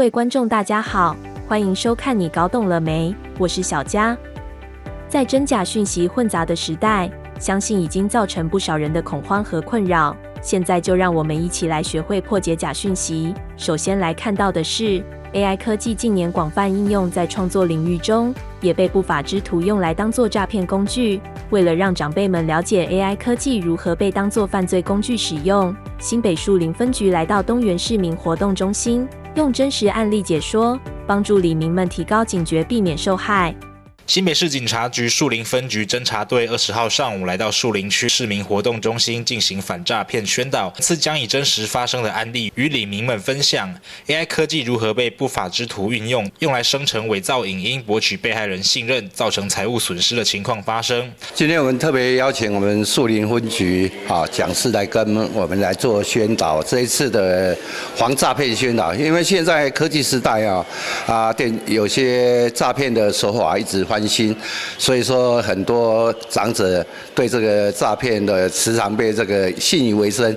位观众大家好，欢迎收看你搞懂了没？我是小佳。在真假讯息混杂的时代，相信已经造成不少人的恐慌和困扰。现在就让我们一起来学会破解假讯息。首先来看到的是 AI 科技近年广泛应用在创作领域中，也被不法之徒用来当作诈骗工具。为了让长辈们了解 AI 科技如何被当作犯罪工具使用，新北树林分局来到东园市民活动中心，用真实案例解说，帮助里民们提高警觉，避免受害。新北市警察局树林分局侦查队20号上午来到树林区市民活动中心进行反诈骗宣导，这次将以真实发生的案例与里民们分享 AI 科技如何被不法之徒运用，用来生成伪造影音，博取被害人信任，造成财务损失的情况发生。今天我们特别邀请我们树林分局讲师来跟我们来做宣导，这一次的防诈骗宣导，因为现在科技时代有些诈骗的手法一直翻新，所以说很多长者对这个诈骗的时常被这个信以为真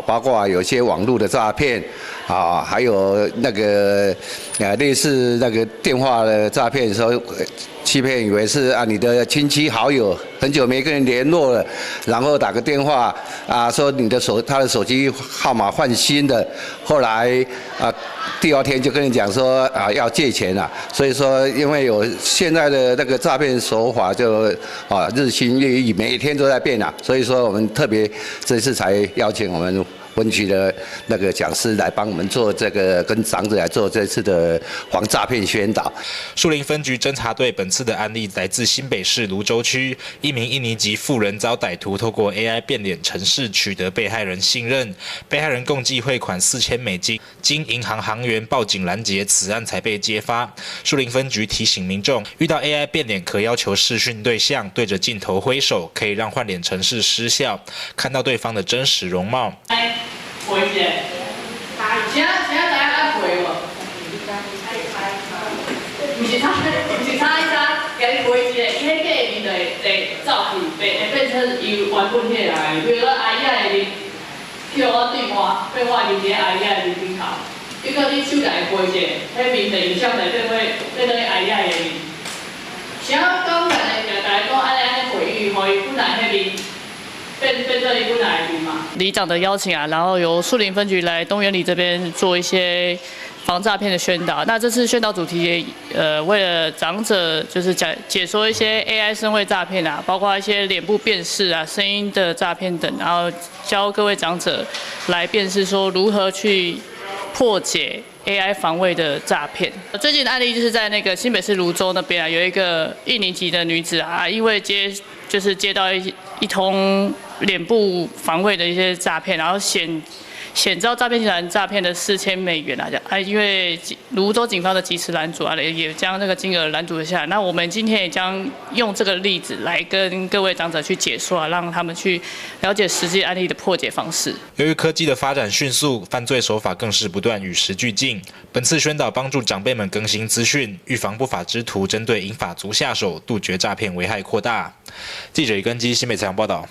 包括有些网络的诈骗还有那个类似那个电话的诈骗，说欺骗以为是你的亲戚好友很久没跟人联络了，然后打个电话说他的手机号码换新的，后来第二天就跟你讲说要借钱了，所以说因为有现在的那个诈骗手法就日新月异，每一天都在变所以说我们特别这次才邀请我们分局的那个讲师来帮我们做这个，跟长者来做这次的防诈骗宣导。树林分局侦查队本次的案例来自新北市芦洲区，一名印尼籍妇人遭歹徒透过 AI 变脸程式取得被害人信任，被害人共计汇款$4000，经银行行员报警拦截，此案才被揭发。树林分局提醒民众，遇到 AI 变脸可要求视讯对象对着镜头挥手，可以让换脸程式失效，看到对方的真实容貌。回一下，现在知影爱回无？不是差一差，甲你回一下，伊迄个面会走去，会变成伊原本迄来。比如说阿姨的面，叫我对话，变我面伫阿姨的面顶头，结果你手来回一下，迄面的影像来变做阿姨的面。想要讲大家讲安尼回忆，互伊本来迄面。变这里不来嘛？里长的邀请然后由树林分局来东园里这边做一些防诈骗的宣导。那这次宣导主题为了长者就是解说一些 AI 声位诈骗包括一些脸部辨识声音的诈骗等，然后教各位长者来辨识说如何去破解 AI 防卫的诈骗。最近的案例就是在那个新北市芦洲那边有一个印尼籍的女子因为接到一通脸部防卫的一些诈骗，然后险遭诈骗集团诈骗的$4000因为芦洲警方的及时拦阻也将这个金额拦阻了下来。那我们今天也将用这个例子来跟各位长者去解说让他们去了解实际案例的破解方式。由于科技的发展迅速，犯罪手法更是不断与时俱进。本次宣导帮助长辈们更新资讯，预防不法之徒针对银发族下手，杜绝诈骗危害扩大。记者李根基新北采访报道。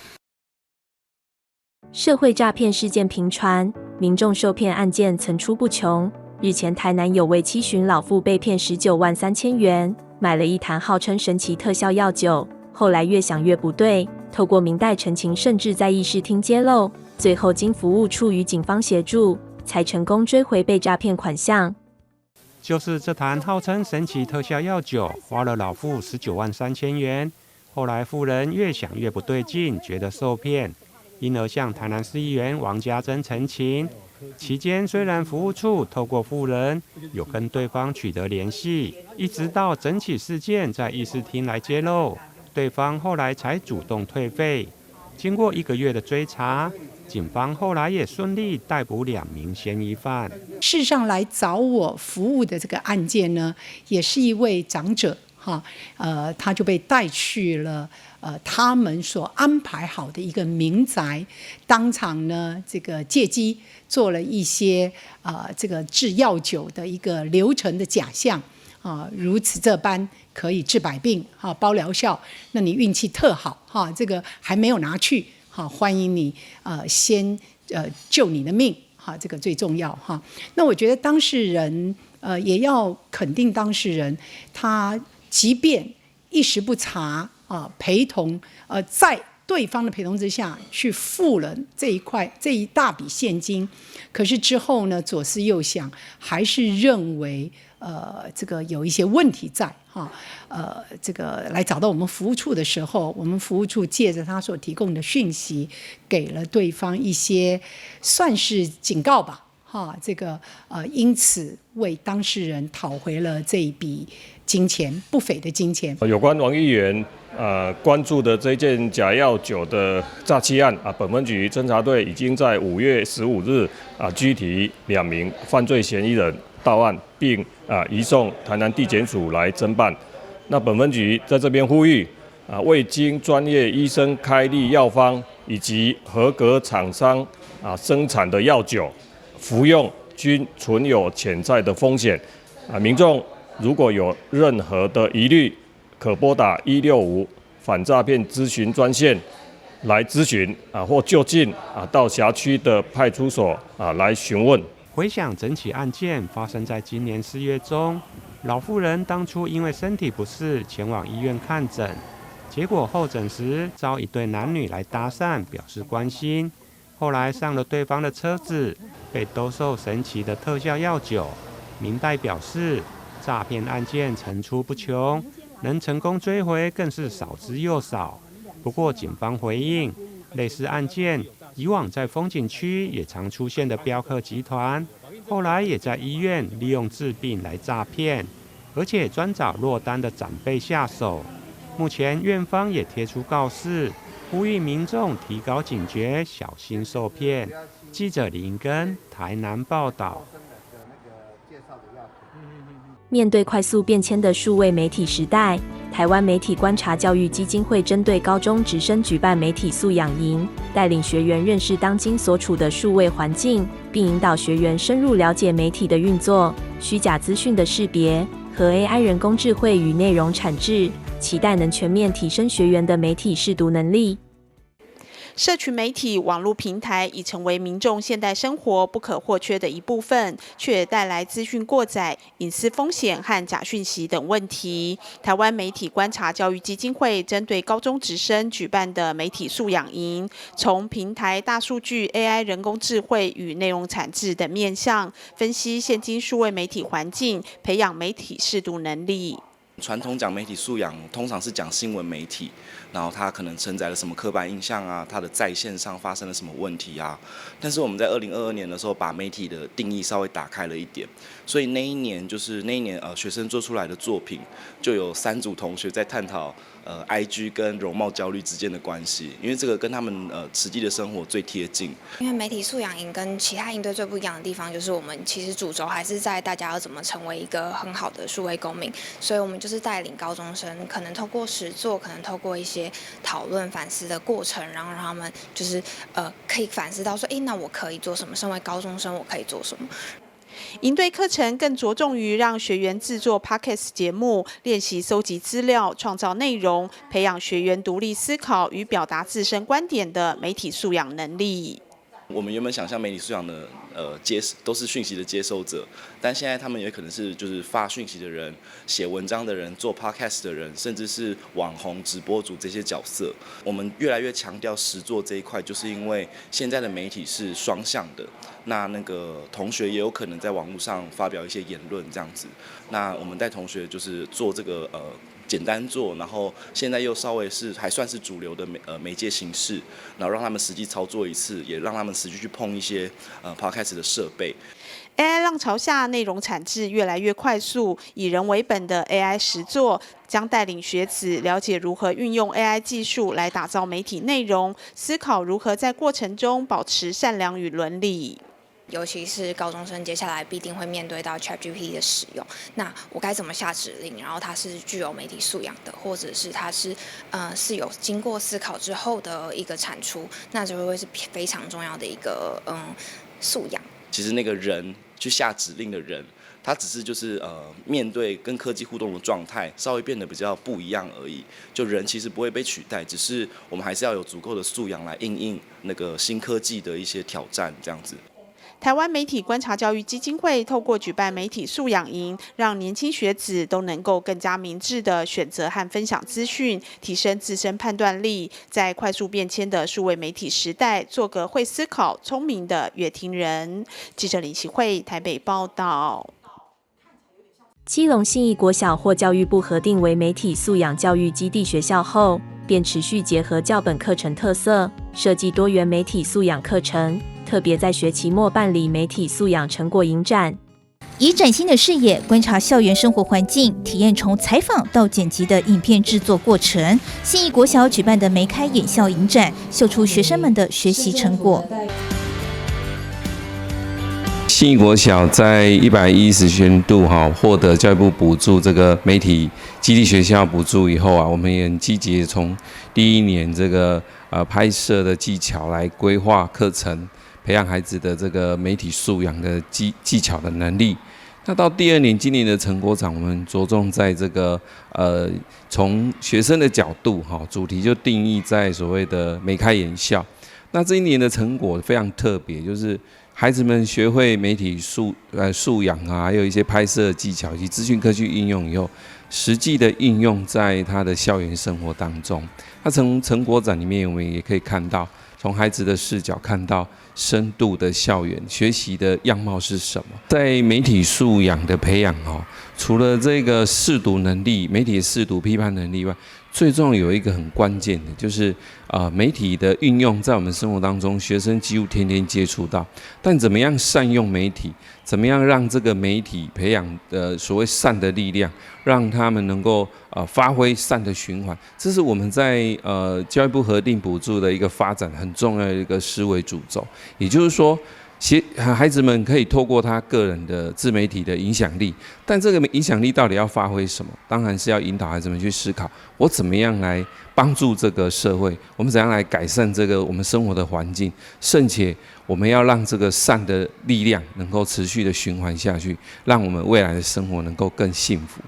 社会诈骗事件频传，民众受骗案件层出不穷。日前，台南有位70旬老妇被骗19.3万，买了一坛号称神奇特效药酒，后来越想越不对，透过明代陈情，甚至在议事厅揭露，最后经服务处与警方协助，才成功追回被诈骗款项。就是这坛号称神奇特效药酒，花了老妇19.3万，后来妇人越想越不对劲，觉得受骗。因而向台南市议员王家珍陈情，期间虽然服务处透过妇人有跟对方取得联系，一直到整起事件在议事厅来揭露，对方后来才主动退费。经过1个月的追查，警方后来也顺利逮捕2名嫌疑犯。事实上来找我服务的这个案件呢，也是一位长者他就被带去了他们所安排好的一个民宅，当场呢这个借机做了一些这个制药酒的一个流程的假象如此这般可以治百病包疗效，那你运气特好这个还没有拿去欢迎你先救你的命这个最重要那我觉得当事人也要肯定当事人，他即便一时不察陪同在对方的陪同之下去付了这一大笔现金，可是之后呢左思右想，还是认为这个有一些问题在这个来找到我们服务处的时候，我们服务处借着他所提供的讯息，给了对方一些算是警告吧。这个因此为当事人讨回了这一笔金钱，不菲的金钱。有关王议员关注的这件假药酒的诈欺案本分局侦查队已经在5月15日拘提2名犯罪嫌疑人到案，并移送台南地检署来侦办。那本分局在这边呼吁未经专业医生开立药方以及合格厂商生产的药酒，服用均存有潜在的风险民众如果有任何的疑虑，可拨打165反诈骗咨询专线来咨询或就近到辖区的派出所来询问。回想整起案件发生在今年4月中，老妇人当初因为身体不适前往医院看诊，结果候诊时遭一对男女来搭讪，表示关心。后来上了对方的车子，被兜售神奇的特效药酒。明代表示，诈骗案件层出不穷，能成功追回更是少之又少。不过警方回应，类似案件以往在风景区也常出现的镖客集团，后来也在医院利用治病来诈骗，而且专找落单的长辈下手。目前院方也贴出告示，呼吁民众提高警觉，小心受骗。记者李英根台南报道。面对快速变迁的数位媒体时代，台湾媒体观察教育基金会针对高中职生举办媒体素养营，带领学员认识当今所处的数位环境，并引导学员深入了解媒体的运作、虚假资讯的识别和 AI 人工智慧与内容产制，期待能全面提升学员的媒体识读能力。社群媒体网络平台已成为民众现代生活不可或缺的一部分，却也带来资讯过载、隐私风险和假讯息等问题。台湾媒体观察教育基金会针对高中职生举办的媒体素养营，从平台大数据、AI 人工智慧与内容产制等面向，分析现今数位媒体环境，培养媒体识读能力。传统讲媒体素养，通常是讲新闻媒体，然后它可能承载了什么刻板印象啊，它的在线上发生了什么问题啊。但是我们在2022年的时候，把媒体的定义稍微打开了一点，所以那一年学生做出来的作品，就有3组同学在探讨IG 跟容貌焦虑之间的关系，因为这个跟他们实际的生活最贴近。因为媒体素养营跟其他营队最不一样的地方，就是我们其实主轴还是在大家要怎么成为一个很好的数位公民，所以我们就是带领高中生，可能透过实作，可能透过一些讨论反思的过程，然后让他们就是可以反思到说，那我可以做什么？身为高中生，我可以做什么？营队课程更着重于让学员制作 Podcast 节目，练习搜集资料、创造内容，培养学员独立思考与表达自身观点的媒体素养能力。我们原本想象媒体素养的都是讯息的接收者，但现在他们也可能是就是发讯息的人、写文章的人、做 podcast 的人，甚至是网红、直播主这些角色。我们越来越强调实作这一块，就是因为现在的媒体是双向的，那个同学也有可能在网络上发表一些言论这样子。那我们带同学就是做这个简单做，然后现在又稍微还算是主流的媒介形式，然后让他们实际操作一次，也让他们实际去碰一些podcast 的设备。AI 浪潮下，内容产制越来越快速，以人为本的 AI 实作将带领学子了解如何运用 AI 技术来打造媒体内容，思考如何在过程中保持善良与伦理。尤其是高中生，接下来必定会面对到 ChatGPT 的使用。那我该怎么下指令？然后它是具有媒体素养的，或者是它是有经过思考之后的一个产出，那就会是非常重要的一个素养。其实那个人去下指令的人，他只是就是面对跟科技互动的状态稍微变得比较不一样而已。就人其实不会被取代，只是我们还是要有足够的素养来因应那个新科技的一些挑战这样子。台湾媒体观察教育基金会透过举办媒体素养营，让年轻学子都能够更加明智地选择和分享资讯，提升自身判断力，在快速变迁的数位媒体时代，做个会思考、聪明的乐听人。记者林启慧台北报道。基隆信义国小获教育部核定为媒体素养教育基地学校后，便持续结合教本课程特色，设计多元媒体素养课程，特别在学期末办理媒体素养成果影展，以崭新的视野观察校园生活环境，体验从采访到剪辑的影片制作过程。信义国小举办的梅开眼校影展，秀出学生们的学习成果。信义国小在110学年度获得教育部补助这个媒体基地学校补助以后我们也很积极从第1年这个拍摄的技巧来规划课程，培养孩子的这个媒体素养的技巧的能力。那到第2年今年的成果展，我们着重在这个从学生的角度主题就定义在所谓的梅开眼校。那这1年的成果非常特别，就是孩子们学会媒体素养还有一些拍摄技巧以及资讯科技应用以后，实际的应用在他的校园生活当中。那从成果展里面，我们也可以看到，从孩子的视角看到深度的校园学习的样貌是什么。在媒体素养的培养除了这个识读能力、媒体识读批判能力外，最重要有一个很关键的，就是媒体的运用在我们生活当中，学生几乎天天接触到。但怎么样善用媒体，怎么样让这个媒体培养所谓善的力量，让他们能够发挥善的循环，这是我们在教育部核定补助的一个发展很重要的一个思维主轴。也就是说，孩子们可以透过他个人的自媒体的影响力，但这个影响力到底要发挥什么？当然是要引导孩子们去思考，我怎么样来帮助这个社会，我们怎样来改善这个我们生活的环境，甚且我们要让这个善的力量能够持续的循环下去，让我们未来的生活能够更幸福。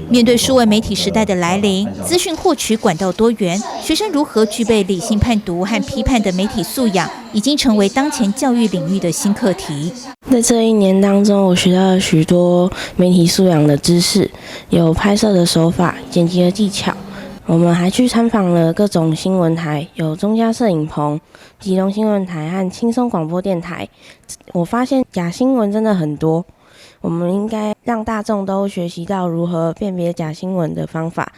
面对数位媒体时代的来临，资讯获取管道多元，学生如何具备理性判读和批判的媒体素养，已经成为当前教育领域的新课题。在这1年当中，我学到了许多媒体素养的知识，有拍摄的手法、剪辑的技巧。我们还去参访了各种新闻台，有中嘉摄影棚、基隆新闻台和轻松广播电台。我发现假新闻真的很多。我们应该让大众都学习到如何辨别假新闻的方法，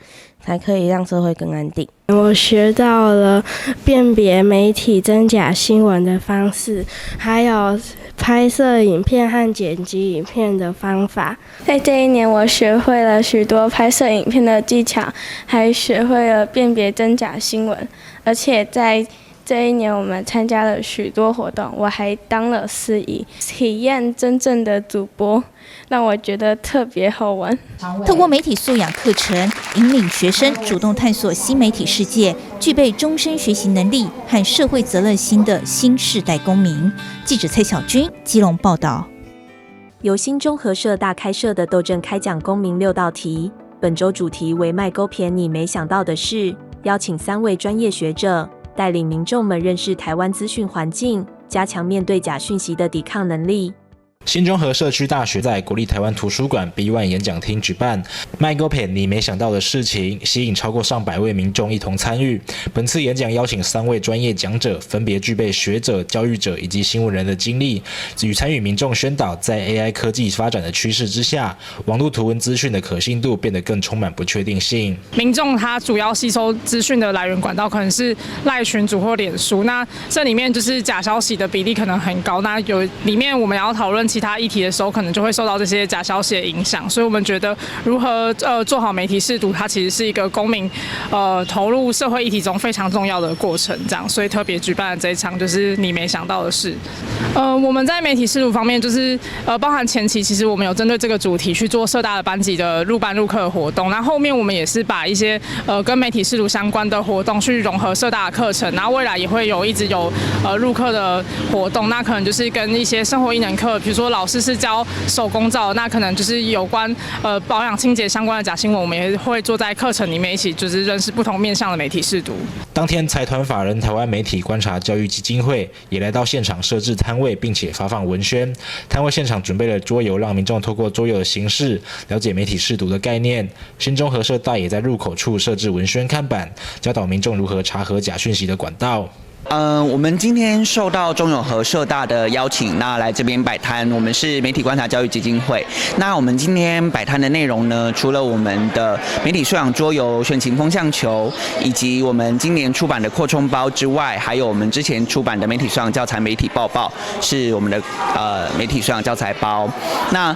才可以让社会更安定。我学到了辨别媒体真假新闻的方式，还有拍摄影片和剪辑影片的方法。在这1年，我学会了许多拍摄影片的技巧，还学会了辨别真假新闻。而且在这1年，我们参加了许多活动，我还当了司仪，体验真正的主播，让我觉得特别好玩。透过媒体素养课程，引领学生主动探索新媒体世界，具备终身学习能力和社会责任心的新世代公民。记者蔡小军基隆报道。由新中和社大开设的斗阵开讲公民6道题，本周主题为卖勾胼你没想到的事，邀请3位专业学者带领民众们认识台湾资讯环境，加强面对假讯息的抵抗能力。新中和社区大学在国立台湾图书馆 B1 演讲厅举办卖勾胼你没想到的事情，吸引超过上百位民众一同参与。本次演讲邀请3位专业讲者，分别具备学者、教育者以及新闻人的经历，与参与民众宣导，在 AI 科技发展的趋势之下，网络图文资讯的可信度变得更充满不确定性。民众他主要吸收资讯的来源管道可能是赖群组或脸书，那这里面就是假消息的比例可能很高，那里面我们要讨论其他议题的时候，可能就会受到这些假消息的影响，所以我们觉得如何做好媒体识读，它其实是一个公民投入社会议题中非常重要的过程，这样，所以特别举办了这一场就是你没想到的事。我们在媒体识读方面，就是包含前期其实我们有针对这个主题去做社大的班级的入班入课的活动，那后面我们也是把一些跟媒体识读相关的活动去融合社大的课程，然后未来也会一直有入课的活动，那可能就是跟一些生活艺能课，比如说说老师是教手工皂，那可能就是有关保养清洁相关的假新闻，我们也会坐在课程里面一起就是认识不同面向的媒体识读。当天财团法人台湾媒体观察教育基金会也来到现场设置摊位，并且发放文宣。摊位现场准备了桌游，让民众透过桌游的形式了解媒体识读的概念。新中和社大也在入口处设置文宣看板，教导民众如何查核假讯息的管道。我们今天受到中永和社大的邀请，那来这边摆摊。我们是媒体观察教育基金会。那我们今天摆摊的内容呢，除了我们的媒体素养桌游、选情风向球，以及我们今年出版的扩充包之外，还有我们之前出版的媒体素养教材媒体报报，是我们的媒体素养教材包。那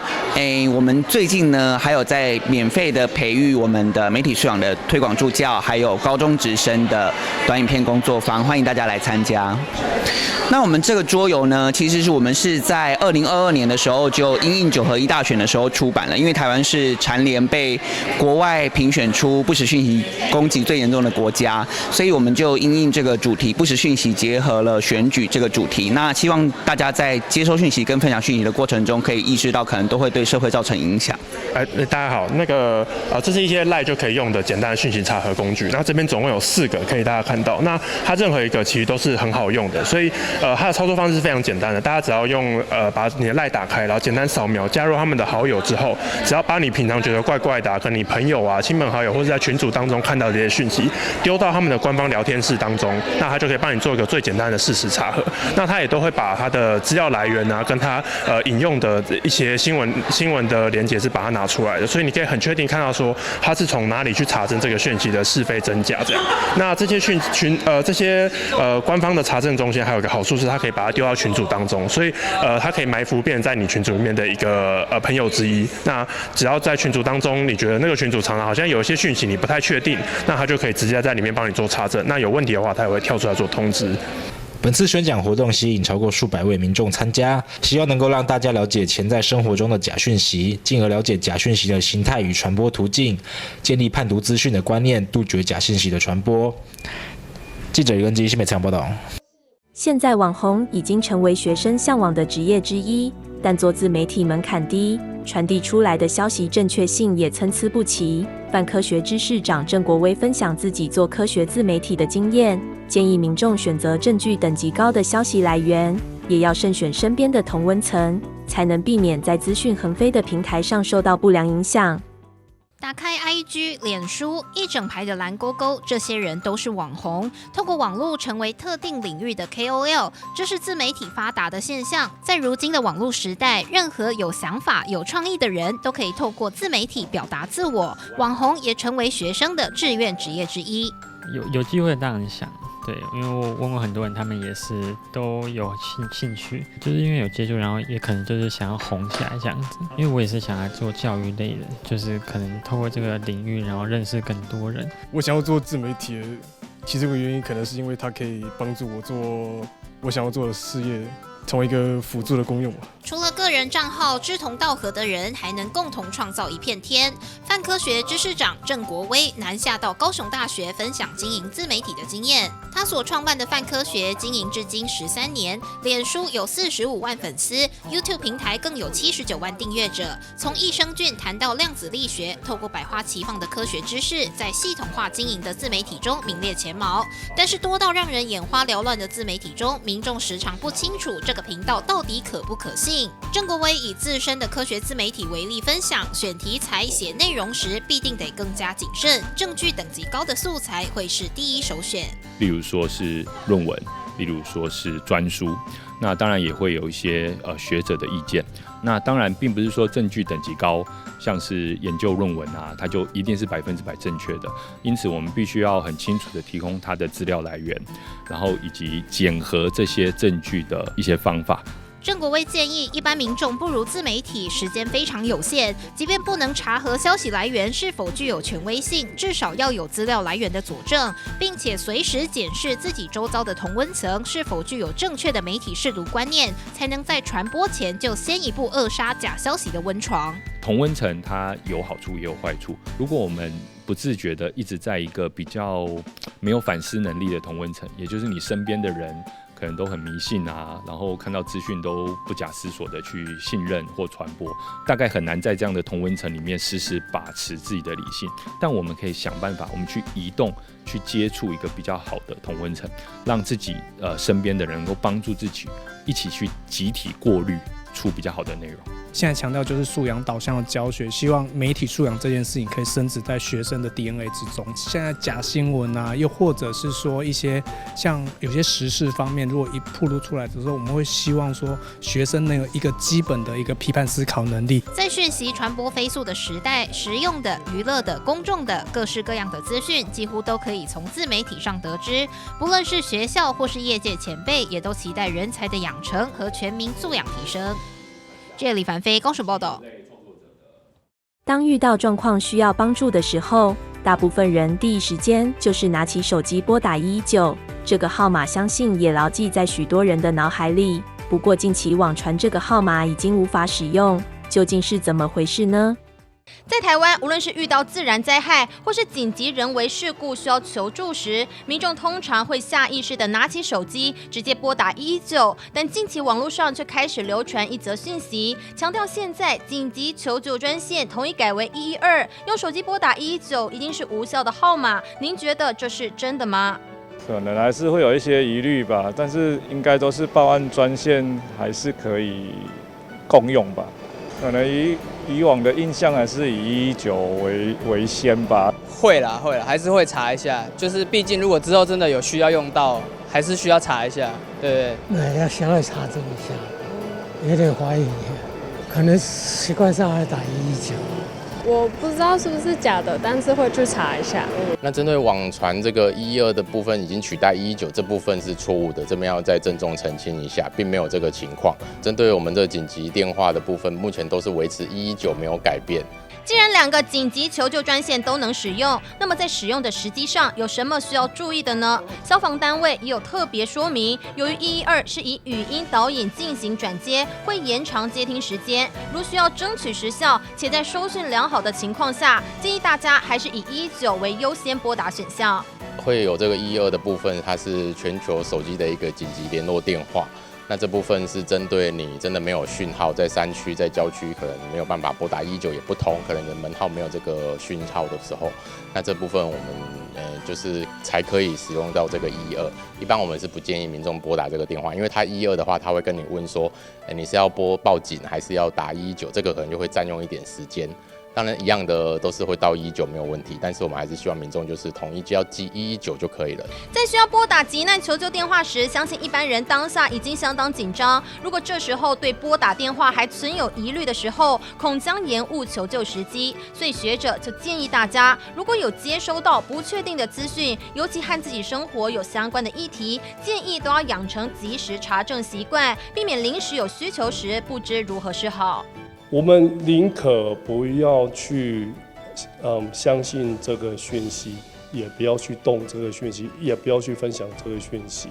我们最近呢，还有在免费的培育我们的媒体素养的推广助教，还有高中职生的短影片工作坊，欢迎大家来参加。那我们这个桌游呢，其实是我们是在2022年的时候就因应9合1大选的时候出版了，因为台湾是蝉联被国外评选出不实讯息攻击最严重的国家，所以我们就因应这个主题不实讯息结合了选举这个主题。那希望大家在接收讯息跟分享讯息的过程中，可以意识到可能都会对社会造成影响。大家好，这是一些 LINE 就可以用的简单的讯息查核工具。那这边总共有4个，可以大家看到。那它任何一个其实都是很好用的，所以它的操作方式是非常简单的。大家只要用把你的 LINE 打开，然后简单扫描加入他们的好友之后，只要把你平常觉得怪怪的跟你朋友啊、亲朋好友或者在群组当中看到这些讯息，丢到他们的官方聊天室当中，那他就可以帮你做一个最简单的事实查核。那他也都会把他的资料来源啊，跟他引用的一些新闻的连结是把它拿出来的，所以你可以很确定看到说他是从哪里去查证这个讯息的是非真假这样。那这些官方的查证中心还有一个好处是，它可以把它丢到群组当中，所以它可以埋伏变成在你群组里面的一个朋友之一。那只要在群组当中，你觉得那个群组常常好像有一些讯息你不太确定，那他就可以直接在里面帮你做查证。那有问题的话，他也会跳出来做通知。本次宣讲活动吸引超过数百位民众参加，希望能够让大家了解潜在生活中的假讯息，进而了解假讯息的形态与传播途径，建立判读资讯的观念，杜绝假信息的传播。记者袁基新北采访报道。现在网红已经成为学生向往的职业之一，但做自媒体门槛低，传递出来的消息正确性也参差不齐。泛科学知识长郑国威分享自己做科学自媒体的经验，建议民众选择证据等级高的消息来源，也要慎选身边的同温层，才能避免在资讯横飞的平台上受到不良影响。打开 IG、脸书，一整排的蓝勾勾，这些人都是网红，透过网络成为特定领域的 KOL， 这是自媒体发达的现象。在如今的网络时代，任何有想法、有创意的人都可以透过自媒体表达自我，网红也成为学生的志愿职业之一。有机会当然想。对，因为我问过很多人，他们也是都有兴趣，就是因为有接触，然后也可能就是想要红起来这样子。因为我也是想要做教育类的，就是可能透过这个领域，然后认识更多人。我想要做自媒体的其中一个原因，可能是因为它可以帮助我做我想要做的事业，成为一个辅助的功用吧。除了个人账号，志同道合的人还能共同创造一片天。泛科学知识长郑国威南下到高雄大学分享经营自媒体的经验。他所创办的泛科学经营至今13年，脸书有45万粉丝 ，YouTube 平台更有79万订阅者。从益生菌谈到量子力学，透过百花齐放的科学知识，在系统化经营的自媒体中名列前茅。但是多到让人眼花缭乱的自媒体中，民众时常不清楚这个频道到底可不可信。郑国威以自身的科学自媒体为例分享，选题材、写内容时必定得更加谨慎，证据等级高的素材会是第一首选。例如说是论文，例如说是专书，那当然也会有一些学者的意见。那当然并不是说证据等级高，像是研究论文啊，它就一定是100%正确的。因此我们必须要很清楚的提供它的资料来源，然后以及检核这些证据的一些方法。郑国威建议，一般民众不如自媒体，时间非常有限，即便不能查核消息来源是否具有权威性，至少要有资料来源的佐证，并且随时检视自己周遭的同温层是否具有正确的媒体识读观念，才能在传播前就先一步扼杀假消息的温床。同温层它有好处也有坏处，如果我们不自觉的一直在一个比较没有反思能力的同温层，也就是你身边的人可能都很迷信啊，然后看到资讯都不假思索的去信任或传播，大概很难在这样的同温层里面时时把持自己的理性。但我们可以想办法，我们去移动，去接触一个比较好的同温层，让自己身边的人能够帮助自己一起去集体过滤出比较好的内容。现在强调就是素养导向的教学，希望媒体素养这件事情可以深植在学生的 DNA 之中。现在假新闻啊，又或者是说一些像有些时事方面，如果一暴露出来的时候，我们会希望说学生能有一个基本的一个批判思考能力。在讯息传播飞速的时代，实用的、娱乐的、公众的各式各样的资讯，几乎都可以从自媒体上得知。不论是学校或是业界前辈，也都期待人才的养成和全民素养提升。这里凡飞高雄报道。当遇到状况需要帮助的时候，大部分人第一时间就是拿起手机拨打119，这个号码相信也牢记在许多人的脑海里。不过近期网传这个号码已经无法使用，究竟是怎么回事呢？在台湾，无论是遇到自然灾害或是紧急人为事故需要求助时，民众通常会下意识地拿起手机直接拨打119。但近期网络上却开始流传一则讯息，强调现在紧急求救专线统一改为112，用手机拨打119一定是无效的号码。您觉得这是真的吗？可能还是会有一些疑虑吧，但是应该都是报案专线还是可以共用吧。可能以往的印象还是以119为先吧。会啦，还是会查一下。就是毕竟如果之后真的有需要用到，还是需要查一下，对不对？要稍微查证一下，有点怀疑，可能习惯上还打119。我不知道是不是假的，但是会去查一下。那针对网传这个112的部分已经取代119，这部分是错误的，这边要再郑重澄清一下，并没有这个情况。针对我们的紧急电话的部分，目前都是维持119，没有改变。既然两个紧急求救专线都能使用，那么在使用的时机上有什么需要注意的呢？消防单位也有特别说明，由于112是以语音导引进行转接，会延长接听时间。如需要争取时效，且在收讯良好的情况下，建议大家还是以119为优先拨打选项。会有这个112的部分，它是全球手机的一个紧急联络电话。那这部分是针对你真的没有讯号，在山区、在郊区可能没有办法拨打119也不通，可能你的门号没有这个讯号的时候，那这部分我们就是才可以使用到这个112。一般我们是不建议民众拨打这个电话，因为他112的话，他会跟你问说，你是要报警还是要打119，这个可能就会占用一点时间。当然，一样的都是会到119没有问题，但是我们还是希望民众就是统一只要记119就可以了。在需要拨打急难求救电话时，相信一般人当下已经相当紧张。如果这时候对拨打电话还存有疑虑的时候，恐将延误求救时机。所以学者就建议大家，如果有接收到不确定的资讯，尤其和自己生活有相关的议题，建议都要养成及时查证习惯，避免临时有需求时不知如何是好。我们宁可不要去，相信这个讯息，也不要去动这个讯息，也不要去分享这个讯息，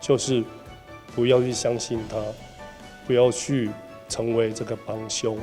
就是不要去相信它，不要去成为这个帮凶。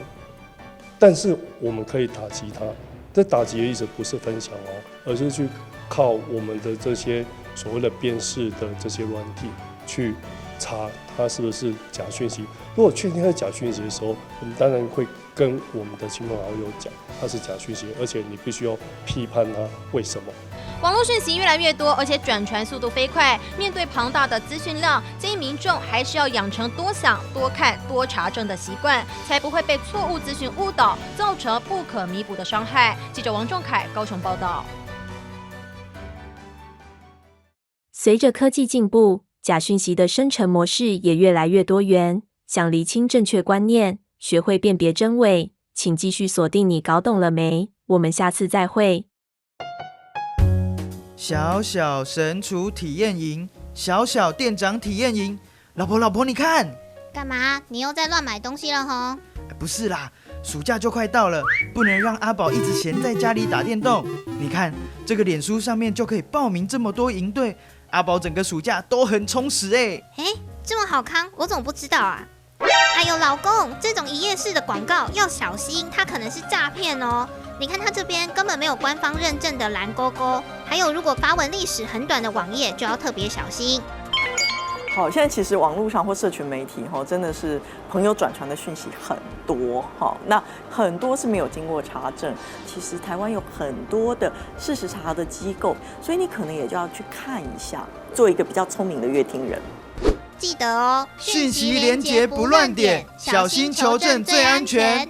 但是我们可以打击它，这打击的意思不是分享哦，而是去靠我们的这些所谓的辨识的这些软体去查它是不是假讯息。如果确定它是假讯息的时候，我们当然会跟我们的亲朋好友讲它是假讯息，而且你必须要批判它为什么。网络讯息越来越多，而且转传速度飞快。面对庞大的资讯量，建议民众还是要养成多想、多看、多查证的习惯，才不会被错误资讯误导，造成不可弥补的伤害。记者王仲凯高雄报道。随着科技进步，假讯息的生成模式也越来越多元。想厘清正确观念，学会辨别真伪，请继续锁定你搞懂了没？我们下次再会。小小神厨体验营，小小店长体验营。老婆，你看，干嘛？你又在乱买东西了吼？不是啦，暑假就快到了，不能让阿宝一直闲在家里打电动。你看，这个脸书上面就可以报名这么多营队，阿宝整个暑假都很充实哎。这么好康，我怎么不知道啊？哎呦，老公，这种一页式的广告要小心，它可能是诈骗哦。你看它这边根本没有官方认证的蓝勾勾，还有如果发文历史很短的网页就要特别小心。好，现在其实网络上或社群媒体真的是朋友转传的讯息很多，那很多是没有经过查证。其实台湾有很多的事实查的机构，所以你可能也就要去看一下，做一个比较聪明的乐听人。记得哦，讯息连结不乱点，小心求证最安全。